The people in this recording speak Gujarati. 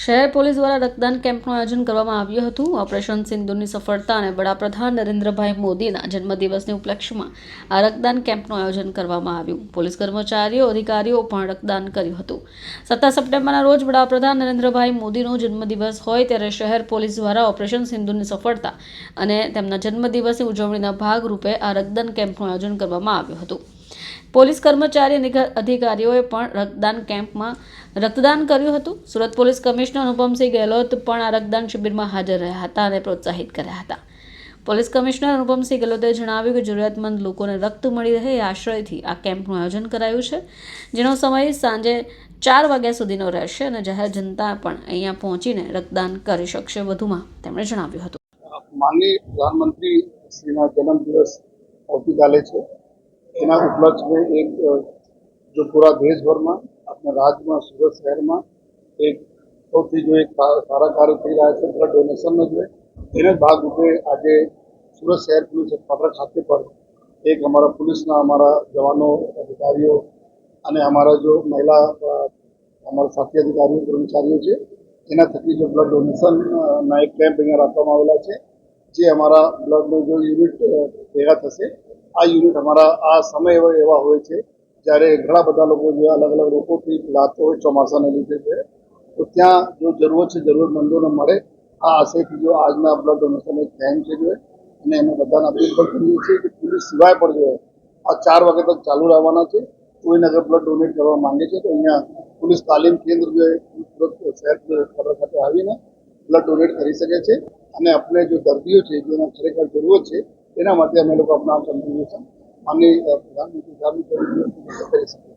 શહેર પોલીસ દ્વારા રક્તદાન કેમ્પનું આયોજન કરવામાં આવ્યું હતું। ઓપરેશન સિંદૂરની સફળતા અને વડાપ્રધાન નરેન્દ્રભાઈ મોદીના જન્મદિવસની ઉપલક્ષમાં આ રક્તદાન કેમ્પનું આયોજન કરવામાં આવ્યું। પોલીસ કર્મચારીઓ અધિકારીઓ પણ રક્તદાન કર્યું હતું। 17 સપ્ટેમ્બરના રોજ વડાપ્રધાન નરેન્દ્રભાઈ મોદીનો જન્મદિવસ હોય ત્યારે શહેર પોલીસ દ્વારા ઓપરેશન સિંદૂરની સફળતા અને તેમના જન્મદિવસની ઉજવણીના ભાગરૂપે આ રક્તદાન કેમ્પનું આયોજન કરવામાં આવ્યું હતું। પોલીસ કર્મચારી અને અધિકારીઓએ પણ રક્તદાન કેમ્પમાં રક્તદાન કર્યું હતું। સુરત પોલીસ કમિશનર અનુપમસિંહ ગેહલોત પણ આ રક્તદાન શિબિરમાં હાજર રહ્યા હતા અને પ્રોત્સાહિત કર્યા હતા। પોલીસ કમિશનર અનુપમસિંહ ગેહલોતે જણાવ્યું કે જરૂરિયાતમંદ લોકોને રક્ત મળી રહે એ આશયથી આ કેમ્પનું આયોજન કરાયું છે, જેનો સમય સાંજે 4 વાગ્યા સુધીનો રહેશે અને જાહેર જનતા પણ અહીંયા પહોંચીને રક્તદાન કરી શકશે। વધુમાં તેમણે જણાવ્યું હતું, माननीय प्रधानमंत्री श्रीना जन्मदिवस આવતીકાલે છે। એના ઉપલક્ષ में एक जो पूरा देश भर में अपने राज्य में सूरत शहर में एक સૌથી जो एक सारा कार्य થઈ રહ્યા છે બ્લડ ડોનેશન जो है એને ભાગરૂપે આજે સુરત શહેર પોલીસ હેડક્વાર્ટર ખાતે પર એક हमारा पुलिसના हमारा जवानों अधिकारियों અને हमारा जो महिला हमारा साथी अधिकारियों कर्मचारियों છે એના થકી जो બ્લડ ડોનેશન ના એક કેમ્પ અહીંયા રાખવામાં આવેલા છે। જે हमारा બ્લડનો जो યુનિટ ભેગા થશે આ યુનિટ हमारा આ સમય એવા હોય છે જ્યારે ઘણા બધા લોકો જે અલગ અલગ રોગોથી પીડાતો હોય ચોમાસાને લીધે છે તો ત્યાં જો જરૂરત છે જરૂરતમંદોને મળે આ આશયથી જો આજના બ્લડ ડોનેશન એક કેમ્પ છે જો અને અમે બધાને અપીલ પણ કરીએ છીએ કે પોલીસ સિવાય પણ જો આ 4 વાગે તક ચાલુ રહેવાના છે। કોઈને અગર બ્લડ ડોનેટ કરવા માંગે છે તો અહીંયા પોલીસ તાલીમ કેન્દ્ર જો સુરત શહેર ખાતે આવીને બ્લડ ડોનેટ કરી શકે છે અને આપણે જો દર્દીઓ છે જેને ખરેખર જરૂરત છે એના માટે અમે લોકો આપણા કોન્ટ્રીબ્યુશન માનનીય પ્રધાનમંત્રી સાહેબની કરી શકીએ।